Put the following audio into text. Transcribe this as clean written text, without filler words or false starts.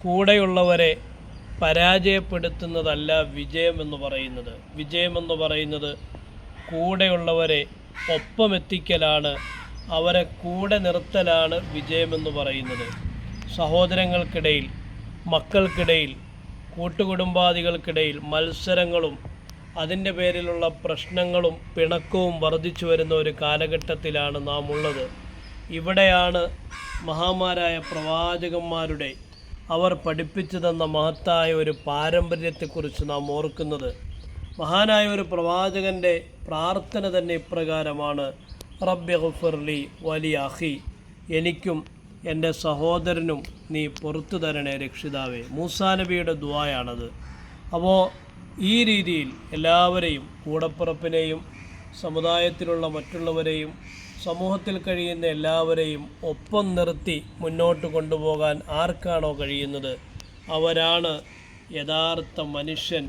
കൂടെയുള്ളവരെ പരാജയപ്പെടുത്തുന്നതല്ല വിജയമെന്ന് പറയുന്നത്. വിജയമെന്ന് പറയുന്നത് കൂടെയുള്ളവരെ ഒപ്പമെത്തിക്കലാണ്, അവരെ കൂടെ നിർത്തലാണ് വിജയമെന്ന് പറയുന്നത്. സഹോദരങ്ങൾക്കിടയിൽ, മക്കൾക്കിടയിൽ, കൂട്ടുകുടുംബാദികൾക്കിടയിൽ മത്സരങ്ങളും അതിൻ്റെ പേരിലുള്ള പ്രശ്നങ്ങളും പിണക്കവും വർദ്ധിച്ചു വരുന്ന ഒരു കാലഘട്ടത്തിലാണ് നാം ഉള്ളത്. ഇവിടെയാണ് മഹാന്മാരായ പ്രവാചകന്മാരുടെ അവർ പഠിപ്പിച്ചു തന്ന മഹത്തായ ഒരു പാരമ്പര്യത്തെക്കുറിച്ച് നാം ഓർക്കുന്നത്. മഹാനായ ഒരു പ്രവാചകൻ്റെ പ്രാർത്ഥന തന്നെ ഇപ്രകാരമാണ്: റബ്ബി ഗുഫിർലി വലി അഖി, എനിക്കും എൻ്റെ സഹോദരനും നീ പുറത്തു തരണേ രക്ഷിതാവേ. മൂസാ നബിയുടെ ദുആയാണത്. അപ്പോൾ ഈ രീതിയിൽ എല്ലാവരെയും, കൂടപ്പിറപ്പിനെയും സമുദായത്തിലുള്ള മറ്റുള്ളവരെയും സമൂഹത്തിൽ കഴിയുന്ന എല്ലാവരെയും ഒപ്പം നിർത്തി മുന്നോട്ട് കൊണ്ടുപോകാൻ ആർക്കാണോ കഴിയുന്നത് അവരാണ് യഥാർത്ഥ മനുഷ്യൻ